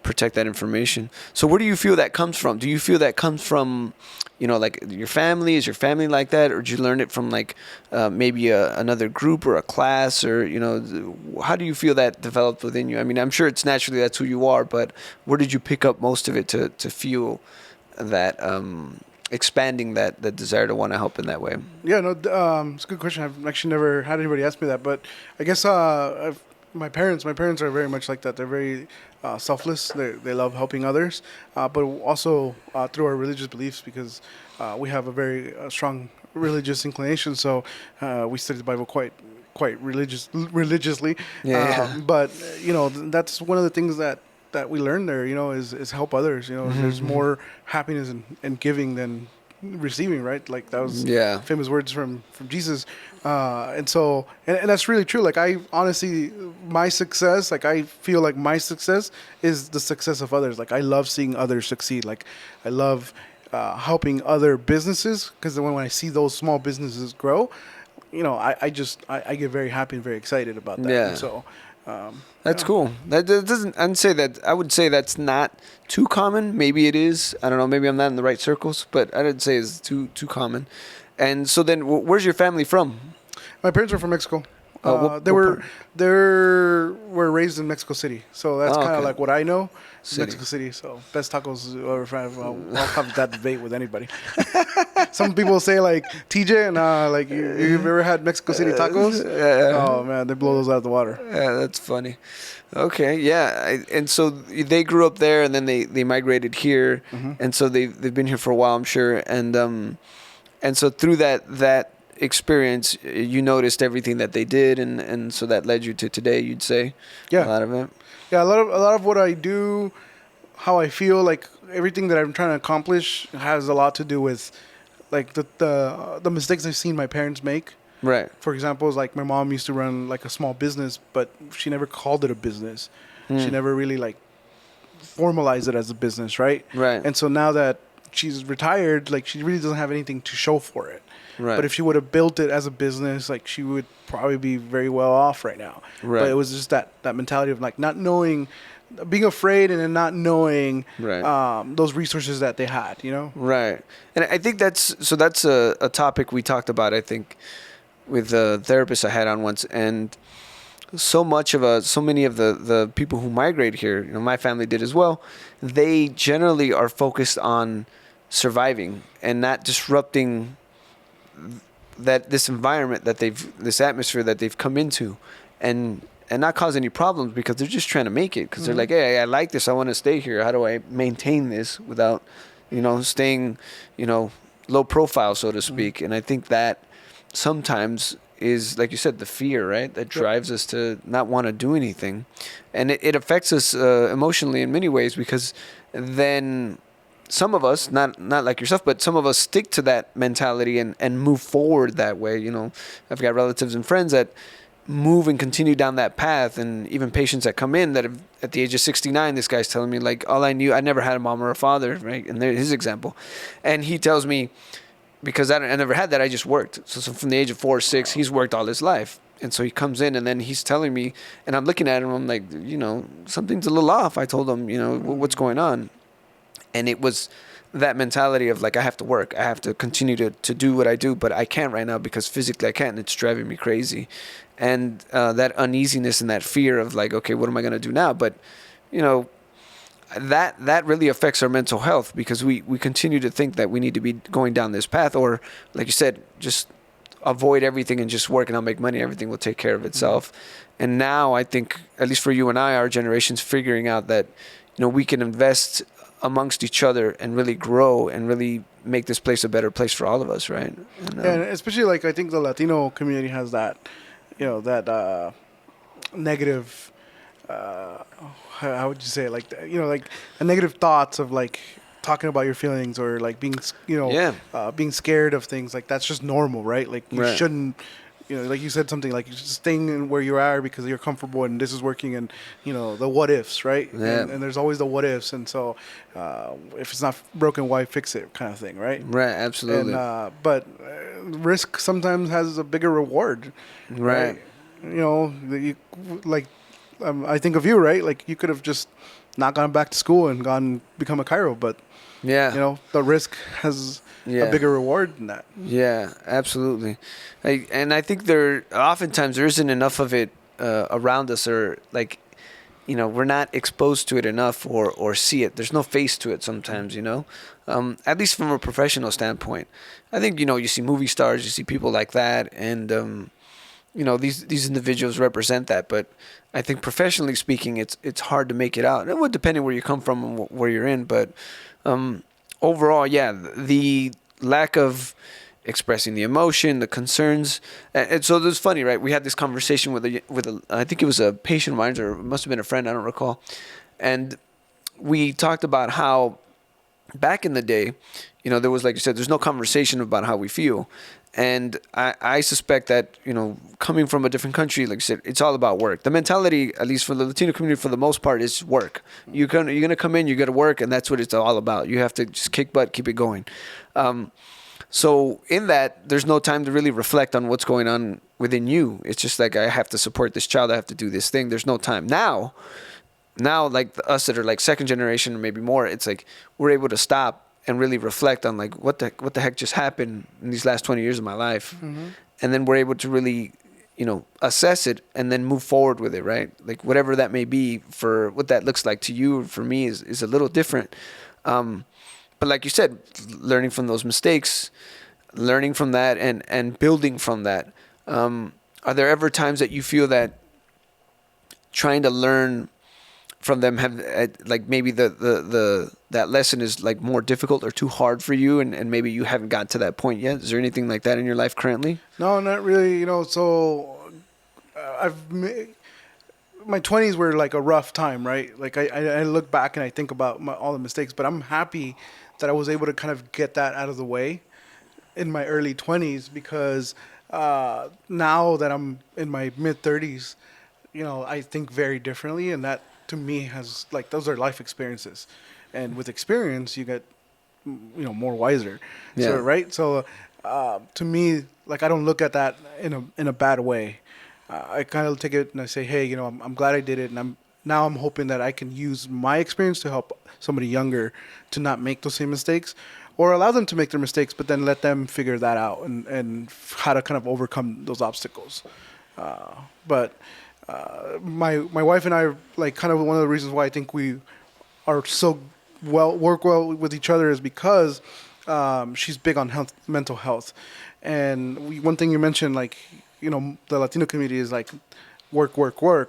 protect that information. So where do you feel that comes from? Do you feel that comes from, like your family? Is your family like that? Or did you learn it from like maybe another group or a class? Or, how do you feel that developed within you? I mean, I'm sure it's naturally that's who you are, but where did you pick up most of it to feel that expanding that desire to want to help in that way? Yeah, no, it's a good question. I've actually never had anybody ask me that, but I guess my parents are very much like that. They're very selfless. They love helping others, but also through our religious beliefs, because we have a very strong religious inclination. So we study the Bible quite religiously. Yeah. But that's one of the things that we learn there, is help others. There's more happiness in giving than receiving, right? Like that was famous words from Jesus. And so, and that's really true. Like I honestly, my success, like I feel like my success is the success of others. Like I love seeing others succeed. Like I love helping other businesses, because when I see those small businesses grow, I get very happy and very excited about that. Yeah. And so, that's cool. That doesn't. I would say that's not too common. Maybe it is. I don't know. Maybe I'm not in the right circles, but I didn't say it's too common. And so then, where's your family from? My parents are from Mexico. They were raised in Mexico City, so that's kind of like what I know. Mexico City, so best tacos ever found. I'll have that debate with anybody. Some people say like TJ, and like you've ever had Mexico City tacos? Yeah. Oh man, they blow those out of the water. Yeah, that's funny. Okay, yeah, and so they grew up there, and then they migrated here, and so they've been here for a while, I'm sure, and so through that experience, you noticed everything that they did, and so that led you to today, you'd say. Yeah. A lot of it. Yeah, a lot of what I do, how I feel, like everything that I'm trying to accomplish has a lot to do with like the mistakes I've seen my parents make. Right. For example, is like my mom used to run like a small business, but she never called it a business. She never really like formalized it as a business, right? Right. And so now that she's retired, like she really doesn't have anything to show for it. Right. But if she would have built it as a business, like she would probably be very well off right now. Right. But it was just that mentality of like not knowing, being afraid, and then not knowing those resources that they had, Right. And I think that's a topic we talked about, I think, with a therapist I had on once, and so many of the people who migrate here, my family did as well, they generally are focused on surviving and not disrupting this environment this atmosphere that they've come into, and not cause any problems, because they're just trying to make it, because they're like, hey, I like this, I want to stay here, how do I maintain this without staying low profile, so to speak. And I think that sometimes is, like you said, the fear, right, that drives us to not want to do anything, and it affects us emotionally in many ways, because then some of us, not like yourself, but some of us stick to that mentality and move forward that way. I've got relatives and friends that move and continue down that path, and even patients that come in that have, at the age of 69, this guy's telling me like, all I knew, I never had a mom or a father, right? And there's his example, and he tells me, because I never had that, I just worked. So from the age of 4 or 6, he's worked all his life. And so he comes in, and then he's telling me, and I'm looking at him, I'm like, something's a little off. I told him, what's going on? And it was that mentality of like, I have to work. I have to continue to do what I do, but I can't right now because physically I can't, and it's driving me crazy. And that uneasiness and that fear of like, okay, what am I going to do now? But, that really affects our mental health, because we continue to think that we need to be going down this path, or like you said, just avoid everything and just work and I'll make money. Everything will take care of itself. And now I think, at least for you and I, our generation's figuring out that, we can invest amongst each other and really grow and really make this place a better place for all of us, right? And especially like I think the Latino community has that, that negative, how would you say it? Like, like a negative thoughts of like talking about your feelings, or like being, being scared of things. Like that's just normal, right? Like you shouldn't, like you said something like you're just staying in where you are because you're comfortable and this is working, and the what ifs, right? Yeah. And there's always the what ifs, and so if it's not broken, why fix it, kind of thing, right? Right, absolutely. But risk sometimes has a bigger reward, Right. I think of you, right? Like you could have just not gone back to school and gone become a chiro, but Yeah. the risk has a bigger reward than that. Yeah, absolutely. And I think oftentimes there isn't enough of it around us, or like, we're not exposed to it enough or see it. There's no face to it sometimes, at least from a professional standpoint. I think, you see movie stars, you see people like that, and, these individuals represent that. But I think professionally speaking, it's hard to make it out. It would depend on where you come from and where you're in, but overall, yeah, the lack of expressing the emotion, the concerns, and so it was funny, right? We had this conversation with a I think it was a patient of mine, or it must have been a friend, I don't recall, and we talked about how back in the day, there was, like you said, there's no conversation about how we feel. And I suspect that, coming from a different country, like I said, it's all about work. The mentality, at least for the Latino community, for the most part, is work. You're gonna come in, you got to work, and that's what it's all about. You have to just kick butt, keep it going. So in that, there's no time to really reflect on what's going on within you. It's just like, I have to support this child, I have to do this thing. There's no time. Now, like us that are like second generation or maybe more, it's like we're able to stop and really reflect on like what the heck just happened in these last 20 years of my life. Mm-hmm. And then we're able to really, assess it and then move forward with it, right? Like whatever that may be, for what that looks like to you or for me is a little different. But like you said, learning from those mistakes, learning from that and building from that. Are there ever times that you feel that trying to learn from them have like maybe that lesson is like more difficult or too hard for you, and maybe you haven't gotten to that point yet? Is there anything like that in your life currently? No, not really. So my 20s were like a rough time, right? Like I look back and I think about all the mistakes, but I'm happy that I was able to kind of get that out of the way in my early 20s, because now that I'm in my mid 30s, I think very differently, and that to me has like, those are life experiences, and with experience you get more wiser. Yeah. So, right. So to me, like, I don't look at that in a bad way. I kind of take it and I say, hey, I'm glad I did it, and I'm hoping that I can use my experience to help somebody younger to not make those same mistakes, or allow them to make their mistakes, but then let them figure that out and how to kind of overcome those obstacles. But my wife and I are like, kind of one of the reasons why I think we are so work well with each other is because she's big on mental health. And one thing you mentioned, like, the Latino community is like work,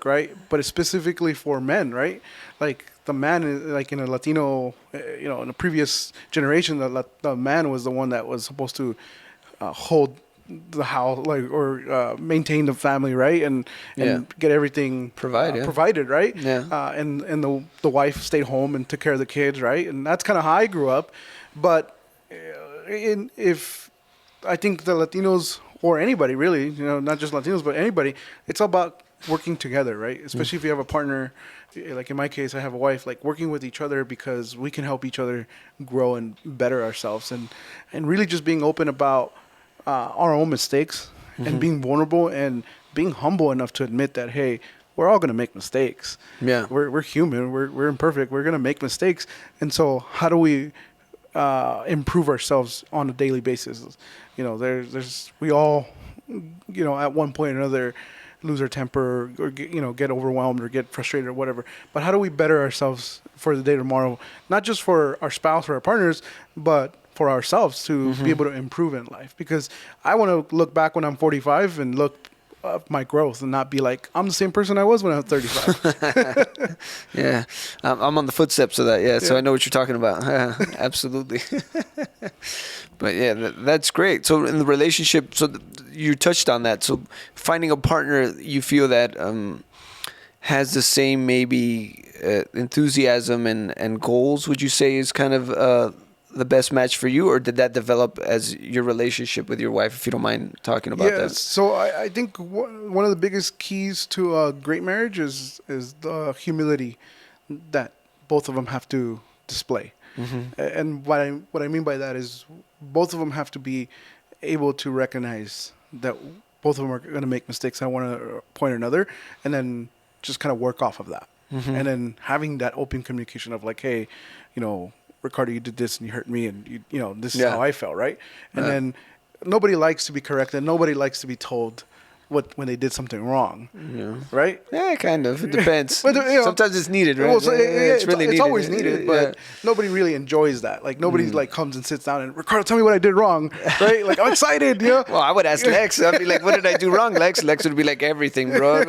right? But it's specifically for men, right? Like the man is like in a Latino, in a previous generation, the man was the one that was supposed to hold the house, like, or maintain the family, right? And get everything provided, right? Yeah. And the wife stayed home and took care of the kids, right? And that's kind of how I grew up. But if I think the Latinos, or anybody really, not just Latinos, but anybody, it's all about working together, right? Especially if you have a partner, like in my case, I have a wife, like working with each other, because we can help each other grow and better ourselves, and really just being open about our own mistakes, and being vulnerable and being humble enough to admit that, hey, we're all going to make mistakes. Yeah. We're human. We're imperfect. We're going to make mistakes. And so how do we improve ourselves on a daily basis? We all, at one point or another, lose our temper, or get overwhelmed or get frustrated or whatever. But how do we better ourselves for the day tomorrow? Not just for our spouse or our partners, but for ourselves to be able to improve in life. Because I want to look back when I'm 45 and look up my growth and not be like, I'm the same person I was when I was 35. Yeah. I'm on the footsteps of that. Yeah. So I know what you're talking about. Absolutely. But yeah, that's great. So in the relationship, so you touched on that. So finding a partner you feel that has the same maybe enthusiasm and goals, would you say, is kind of the best match for you, or did that develop as your relationship with your wife, if you don't mind talking about that? So I think one of the biggest keys to a great marriage is the humility that both of them have to display. And what I mean by that is both of them have to be able to recognize that both of them are going to make mistakes at one point or another, and then just kind of work off of that. And then having that open communication of like, hey, Ricardo, you did this and you hurt me, and this is how I felt, right? And then nobody likes to be corrected. Nobody likes to be told when they did something wrong, right? Yeah, kind of. It depends. Sometimes it's needed, right? Well, it's really needed. It's always needed, but nobody really enjoys that. Like nobody like comes and sits down and Ricardo, tell me what I did wrong, right? Like I'm excited, Well, I would ask Lex. I'd be like, what did I do wrong, Lex? Lex would be like, everything, bro.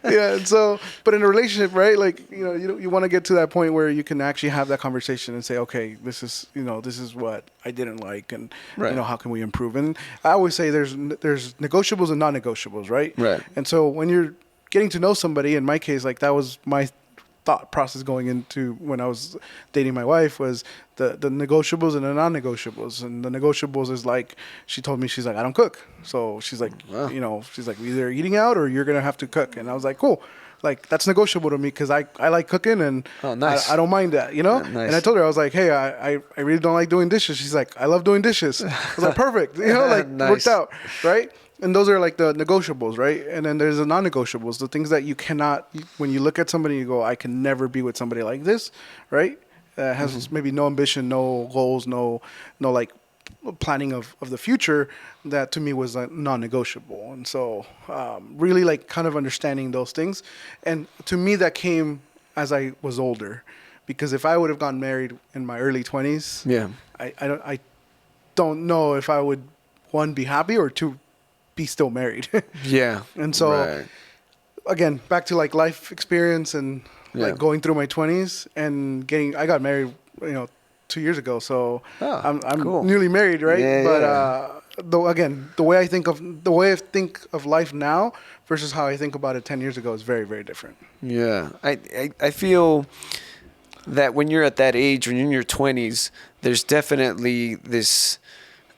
And so, but in a relationship, right? Like you want to get to that point where you can actually have that conversation and say, okay, this is what I didn't like, and how can we improve? And I always say there's negotiables and non-negotiables, right? Right. And so when you're getting to know somebody, in my case, like that was my thought process going into when I was dating my wife, was the negotiables and the non-negotiables. And the negotiables is like, she told me, she's like, I don't cook. So she's like, she's like, either eating out or you're going to have to cook. And I was like, cool. Like that's negotiable to me because I like cooking and I don't mind that, Nice. And I told her, I was like, hey, I really don't like doing dishes. She's like, I love doing dishes. I was like, perfect, Nice. Worked out, right? And those are like the negotiables, right? And then there's the non-negotiables, the things that you cannot, when you look at somebody, you go, I can never be with somebody like this, right? Has maybe no ambition, no goals, no like planning of the future. That to me was non-negotiable. And so really like kind of understanding those things. And to me that came as I was older, because if I would have gotten married in my early 20s, I don't know if I would, one, be happy, or two, be still married. And so again, back to like life experience and like going through my 20s and I got married 2 years ago, so I'm cool. Newly married, right? Though again, the way I think of life now versus how I think about it 10 years ago is very, very different. I feel that when you're at that age, when you're in your 20s, there's definitely this,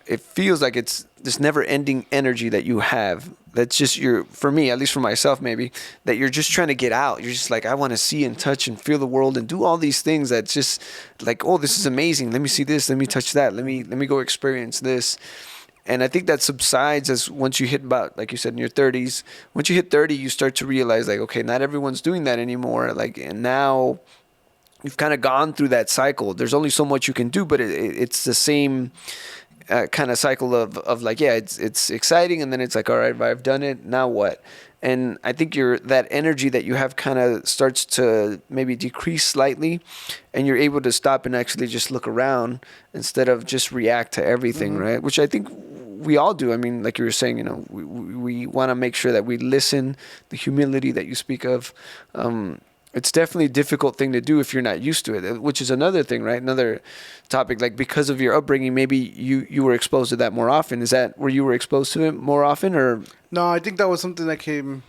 it feels like it's this never-ending energy that you have. That's just for me, at least for myself maybe, that you're just trying to get out. You're just like, I want to see and touch and feel the world and do all these things that's just like, oh, this is amazing. Let me see this. Let me touch that. Let me go experience this. And I think that subsides as once you hit about, like you said, in your 30s. Once you hit 30, you start to realize like, okay, not everyone's doing that anymore. Like, and now you've kind of gone through that cycle. There's only so much you can do, but it's the same kind of cycle of like, it's exciting, and then it's like, all right, I've done it, now what? And I think that energy that you have kind of starts to maybe decrease slightly, and you're able to stop and actually just look around instead of just react to everything, right? Which I think we all do. I mean, like you were saying, we want to make sure that we listen, the humility that you speak of. It's definitely a difficult thing to do if you're not used to it, which is another thing, right? Another topic, like because of your upbringing, maybe you were exposed to that more often. Is that where you were exposed to it more often, or? No, I think that was something that came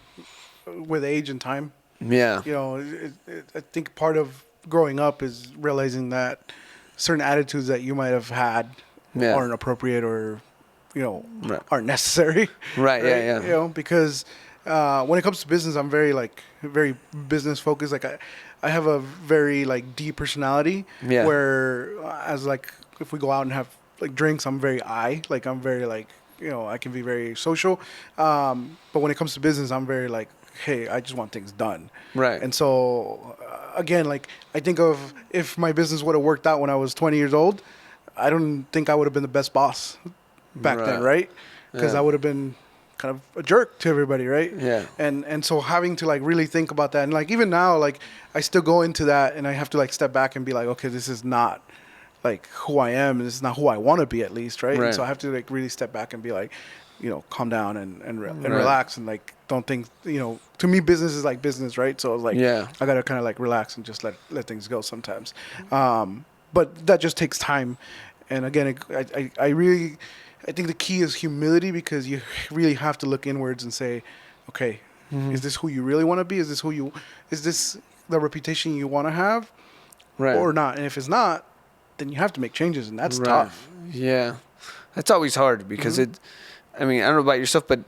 with age and time. Yeah. I think part of growing up is realizing that certain attitudes that you might have had aren't appropriate or, aren't necessary. Right. Yeah. Because when it comes to business, I'm very business focused. Like I have a very like deep personality where as like, if we go out and have like drinks, I'm very I'm very like, I can be very social. But when it comes to business, I'm very like, hey, I just want things done. Right. And so again, like I think of if my business would have worked out when I was 20 years old, I don't think I would have been the best boss back then. Right. Because I would have been kind of a jerk to everybody, right? Yeah. And so having to like really think about that, and like even now, like I still go into that, and I have to like step back and be like, okay, this is not like who I am, and this is not who I want to be, at least, right? And so I have to like really step back and be like, calm down and relax, and like don't think, to me business is like business, right? So it's like I gotta kind of like relax and just let things go sometimes. But that just takes time, and again, I think the key is humility, because you really have to look inwards and say, okay, is this who you really want to be? Is this the reputation you want to have? Right. Or not? And if it's not, then you have to make changes, and that's Right. tough. Yeah, that's always hard because I mean, I don't know about yourself, but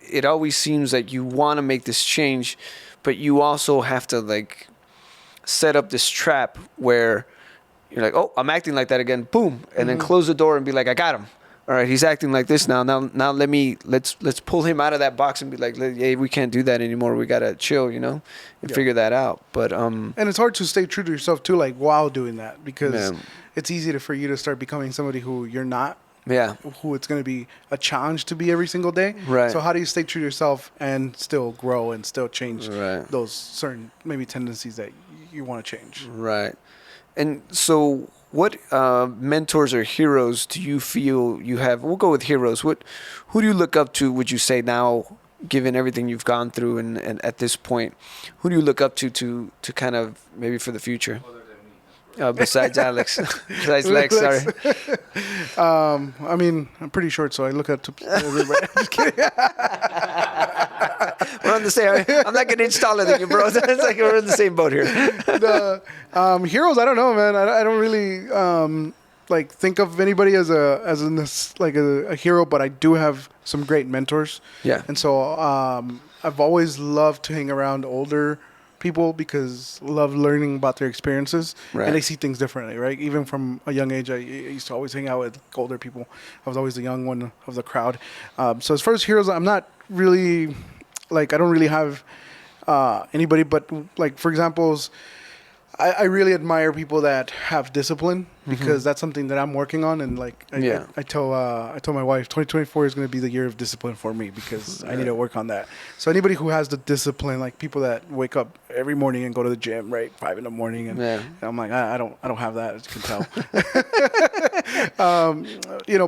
it always seems like you want to make this change, but you also have to like set up this trap where you're like, oh, I'm acting like that again, boom, and then close the door and be like, I got him. All right, he's acting like this now. Now let's pull him out of that box and be like, hey, we can't do that anymore. We gotta chill, and figure that out. But and it's hard to stay true to yourself too, like while doing that, because it's easy for you to start becoming somebody who you're not. Yeah. Who it's going to be a challenge to be every single day. Right. So how do you stay true to yourself and still grow and still change Right. those certain maybe tendencies that you want to change? Right. And so what mentors or heroes do you feel you have? We'll go with heroes. Who do you look up to, would you say now, given everything you've gone through and at this point, who do you look up to kind of maybe for the future? Besides Alex. Besides Lex, sorry. I mean, I'm pretty short, so I look up to everybody. I'm just kidding. We're on the same. I'm not getting inch taller than you, bro. It's like we're in the same boat here. Heroes, I don't know, man. I don't really like think of anybody as a hero, but I do have some great mentors. Yeah. And so I've always loved to hang around older people because love learning about their experiences, right. and they see things differently, right? Even from a young age, I used to always hang out with older people. I was always the young one of the crowd. So as far as heroes, I'm not really I don't really have anybody, but like for example, I really admire people that have discipline because that's something that I'm working on. And like I told my wife, 2024 is going to be the year of discipline for me because I need to work on that. So anybody who has the discipline, like people that wake up every morning and go to the gym, right, 5 a.m, and I'm like, I don't have that, as you can tell.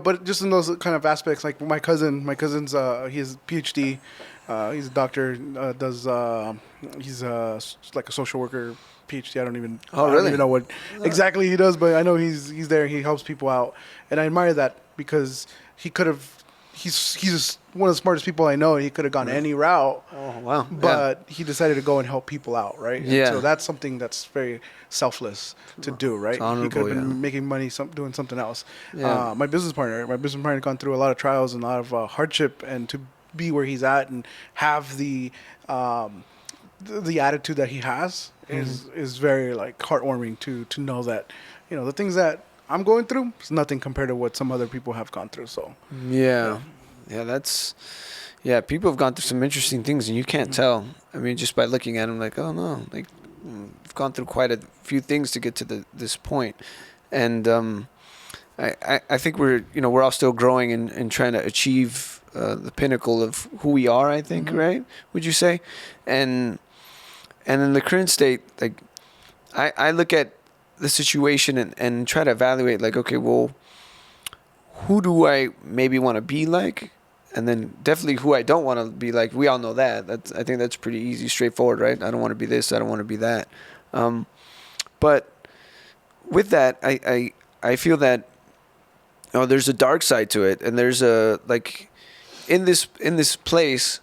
But just in those kind of aspects, like my cousin's he has a PhD. He's a doctor. He's like a social worker. PhD. I don't even know what exactly he does, but I know he's there. He helps people out, and I admire that because he could have. He's one of the smartest people I know. He could have gone any route. Oh wow! But he decided to go and help people out, right? Yeah. And so that's something that's very selfless to do, right? He could have been making money doing something else. Yeah. My business partner had gone through a lot of trials and a lot of hardship, and to be where he's at and have the attitude that he has is very like heartwarming to know that the things that I'm going through is nothing compared to what some other people have gone through. So people have gone through some interesting things and you can't tell. I mean, just by looking at them, like, oh no, like you've gone through quite a few things to get to this point. And I think we're all still growing and trying to achieve the pinnacle of who we are, I think, right? Would you say? And in the current state, like I look at the situation and try to evaluate, like, okay, well, who do I maybe want to be like? And then definitely who I don't want to be like. We all know that. I think that's pretty easy, straightforward, right? I don't want to be this. I don't want to be that. But with that, I feel that there's a dark side to it, and there's a like in this place.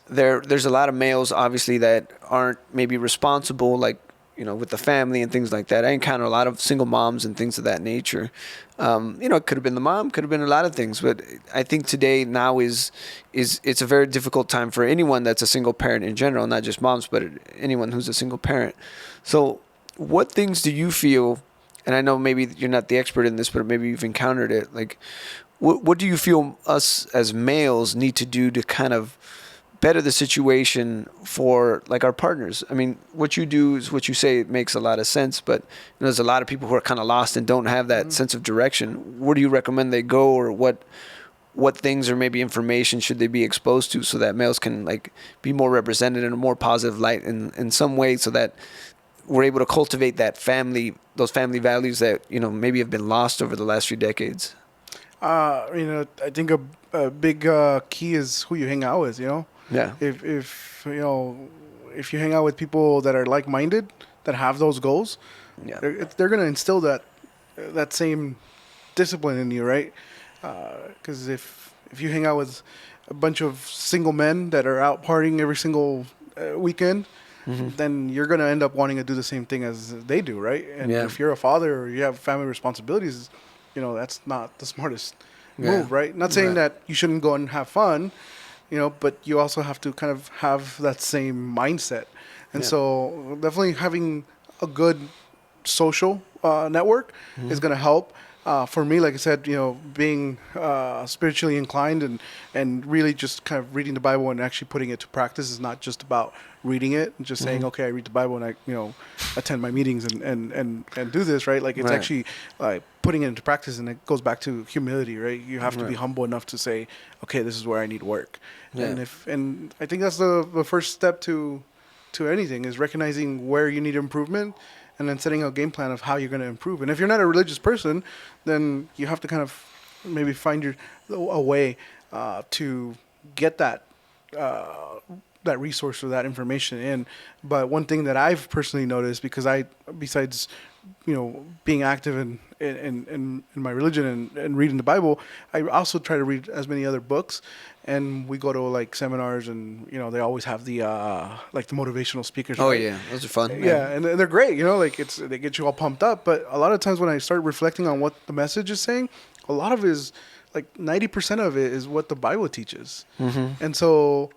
There's a lot of males, obviously, that aren't maybe responsible, like, with the family and things like that. I encounter a lot of single moms and things of that nature. It could have been the mom, could have been a lot of things, but I think today now is it's a very difficult time for anyone that's a single parent in general, not just moms, but anyone who's a single parent. So what things do you feel, and I know maybe you're not the expert in this, but maybe you've encountered it, like what do you feel us as males need to do to kind of better the situation for like our partners? I mean, what you do is what you say, it makes a lot of sense, but there's a lot of people who are kind of lost and don't have that sense of direction. Where do you recommend they go, or what things or maybe information should they be exposed to so that males can like be more represented in a more positive light in some way, so that we're able to cultivate those family values that maybe have been lost over the last few decades? I think a big key is who you hang out with. Yeah. If you hang out with people that are like-minded, that have those goals, they're going to instill that same discipline in you, right? Because if you hang out with a bunch of single men that are out partying every single weekend, then you're going to end up wanting to do the same thing as they do, right? And if you're a father or you have family responsibilities, that's not the smartest move, right? Not saying that you shouldn't go and have fun, but you also have to kind of have that same mindset. And so definitely having a good social network is going to help. For me, like I said, being spiritually inclined and really just kind of reading the Bible and actually putting it to practice is not just about reading it and just saying, okay, I read the Bible and I, attend my meetings and do this, right? Like it's actually like putting it into practice, and it goes back to humility, right? You have to be humble enough to say, okay, this is where I need work. And I think that's the first step to anything, is recognizing where you need improvement and then setting a game plan of how you're going to improve. And if you're not a religious person, then you have to kind of maybe find a way to get that resource or that information in. But one thing that I've personally noticed, because besides being active in my religion and reading the Bible, I also try to read as many other books. And we go to like seminars, and they always have the like the motivational speakers. Oh right? yeah, those are fun. Yeah, and they're great. Like they get you all pumped up. But a lot of times when I start reflecting on what the message is saying, a lot of it is like 90% of it is what the Bible teaches. And so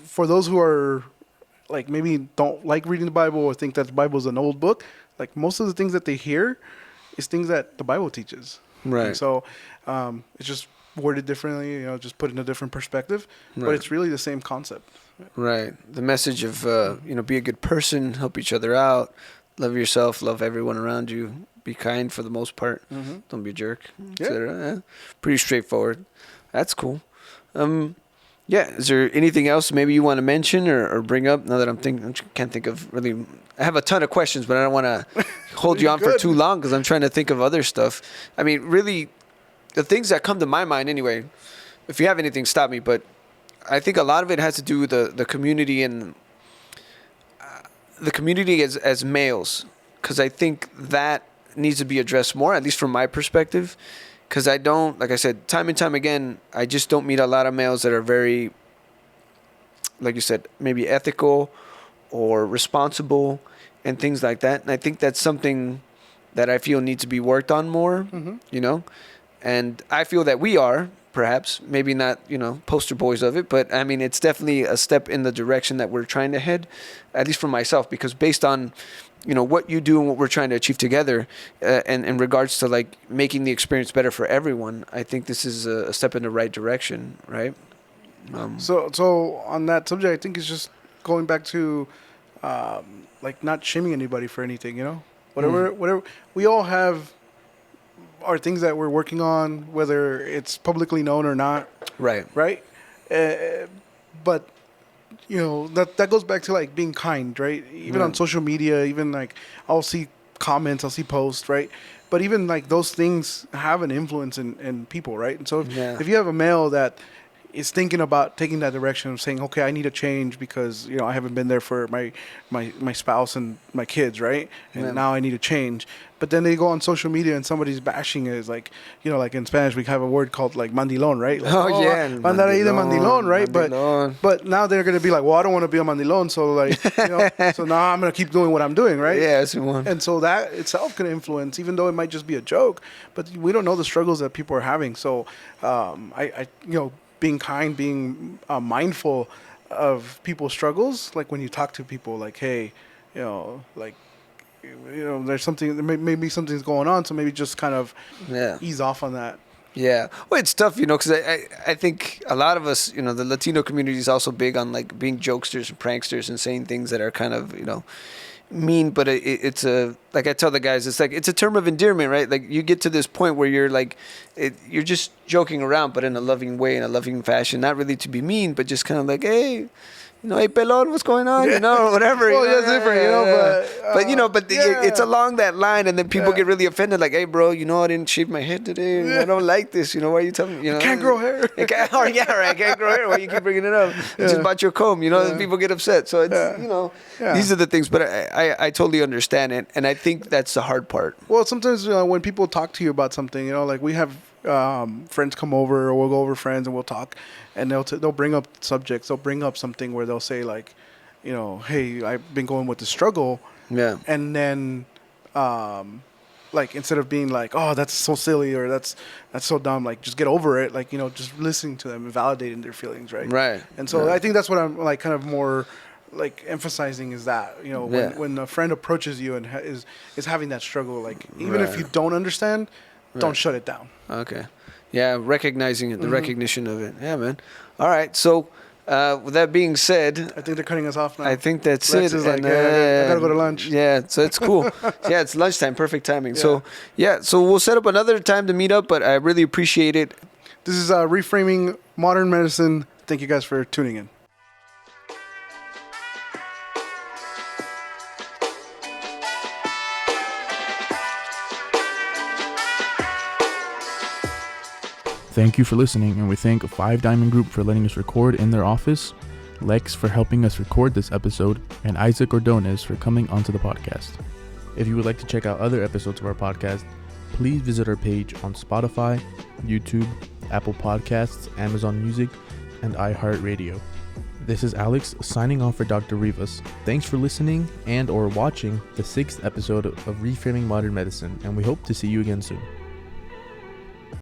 for those who are like maybe don't like reading the Bible or think that the Bible is an old book, like most of the things that they hear is things that the Bible teaches. Right. And so it's just worded differently, just put in a different perspective, but it's really the same concept. Right. The message of, be a good person, help each other out, love yourself, love everyone around you, be kind for the most part, don't be a jerk, etc. Pretty straightforward. That's cool. Is there anything else maybe you want to mention or bring up? Now that I can't think of really. I have a ton of questions, but I don't want to hold you on for too long because I'm trying to think of other stuff. I mean, really, the things that come to my mind anyway, if you have anything, stop me. But I think a lot of it has to do with the community and the community as males, because I think that needs to be addressed more, at least from my perspective. Because I don't, like I said, time and time again, I just don't meet a lot of males that are very, like you said, maybe ethical or responsible and things like that. And I think that's something that I feel needs to be worked on more, And I feel that we are, perhaps, maybe not, poster boys of it, but I mean, it's definitely a step in the direction that we're trying to head, at least for myself, because based on, what you do and what we're trying to achieve together, and in regards to like making the experience better for everyone, I think this is a step in the right direction, right? So on that subject, I think it's just going back to, like not shaming anybody for anything, whatever we all have are things that we're working on, whether it's publicly known or not. Right. But that goes back to like being kind, right? Even on social media, even like I'll see comments, I'll see posts, right? But even like those things have an influence in people, right? And so if you have a male that is thinking about taking that direction of saying, okay, I need a change because I haven't been there for my spouse and my kids, right? And now I need a change. But then they go on social media and somebody's bashing it. It's like, like in Spanish we have a word called like mandilon, right? Like, mandar ahí de mandilon, right? But now they're gonna be like, well, I don't want to be a mandilon, so like, so now I'm gonna keep doing what I'm doing, right? Yeah, that's the one. And so that itself can influence, even though it might just be a joke, but we don't know the struggles that people are having. So I being kind, being mindful of people's struggles, like when you talk to people, like, hey, there's something, maybe something's going on, so maybe just kind of ease off on that. Yeah. Well, it's tough, because I think a lot of us, the Latino community is also big on like being jokesters and pranksters and saying things that are kind of, mean, but it's like I tell the guys, it's like it's a term of endearment, right? Like you get to this point where you're like you're just joking around, but in a loving way, in a loving fashion, not really to be mean, but just kind of like, hey, hey pelon, what's going on, or whatever. Well, it's different, but it's along that line, and then people get really offended, like, hey bro, I didn't shave my head today, I don't like this, why are you telling me, I can't grow hair. I can't grow hair, why you keep bringing it up? I just bought your comb, people get upset, so it's these are the things, but I totally understand it, and I think that's the hard part. Well, sometimes when people talk to you about something, like we have friends come over, or we'll go over friends and we'll talk, and they'll bring up subjects, they'll bring up something where they'll say like, hey, I've been going with the struggle. Yeah. And then, like, instead of being like, oh, that's so silly or that's so dumb, like, just get over it. Like, just listening to them and validating their feelings, right? Right. And so I think that's what I'm, like, kind of more, like, emphasizing is that, when a friend approaches you and is having that struggle, like, even if you don't understand, don't shut it down. Okay. Yeah, recognizing it, the recognition of it. Yeah, man. All right, so... with that being said, I think they're cutting us off now. I think that's Lex it. is like, I gotta go to lunch. Yeah, so it's cool. Yeah, it's lunchtime, perfect timing. Yeah. So we'll set up another time to meet up, but I really appreciate it. This is Reframing Modern Medicine. Thank you guys for tuning in. Thank you for listening, and we thank Five Diamond Group for letting us record in their office, Lex for helping us record this episode, and Isaac Ordonez for coming onto the podcast. If you would like to check out other episodes of our podcast, please visit our page on Spotify, YouTube, Apple Podcasts, Amazon Music, and iHeartRadio. This is Alex signing off for Dr. Rivas. Thanks for listening and or watching the 6th episode of Reframing Modern Medicine, and we hope to see you again soon.